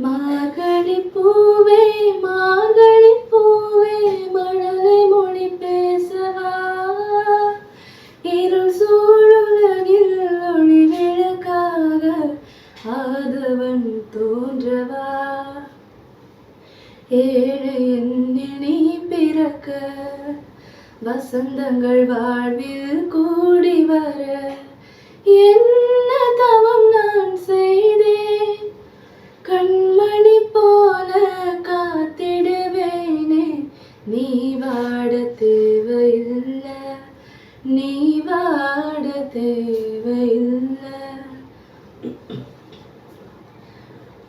மார்கழி பூவே மார்கழி பூவே மழலை மொழி பேசவா இருள் சூழுலகில் ஒளி விளக்காக ஆதவன் தோன்றவா ஏழை என்னில் நீ பிறக்க வசந்தங்கள் வாழ்வில் கூடி வர என்ன தவம் நான் செய்தேன் கண்மணி போல காத்திடுவேனே நீ வாட தேவையில்லை நீ வாட தேவையில்லை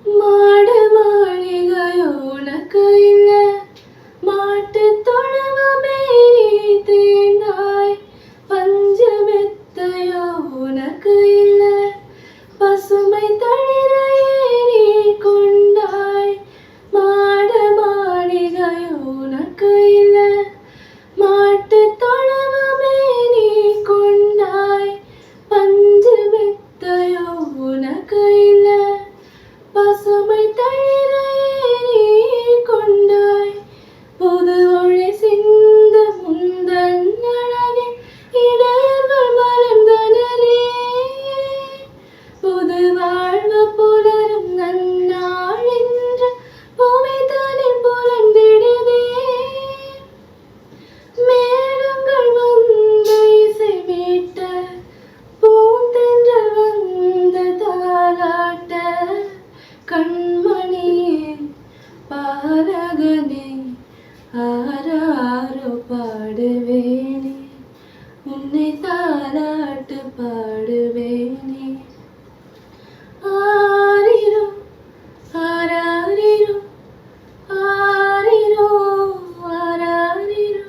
மாட மாளிகையோ உனக்கு இல்லை மாட்டு தொழுவமே நீ தேர்ந்தாய் பஞ்சமெத்தையோ உனக்கு இல்லை பசுமை தளிரையே நீ கொண்டாய் மாட மாளிகையோ உனக்கு இல்லை மாட்டு தொழுவமே நீ கொண்டாய் பஞ்சமெத்தையோ உனக்கு இல்லை பசுமை தளிரையே நீ கொண்டாய் புது ஒளி சிந்த முந்தன் அழகில் இடையர்கள் மலர்ந்தனரே புது வாழ்வு புலரும் நன்னாள் என்று பூமி தானில் புலர்ந்திடுதே மேகங்கள் வந்து இசை மீட்ட பூந்தென்றல் வந்து தாலாட்ட கண்மணியே பாரகனே ஆராரோ பாடுவேனே உன்னை தாலாட்டு பாடுவேனே ஆரிரோ ஆராரிரோ ஆரிரோ ஆராரிரோ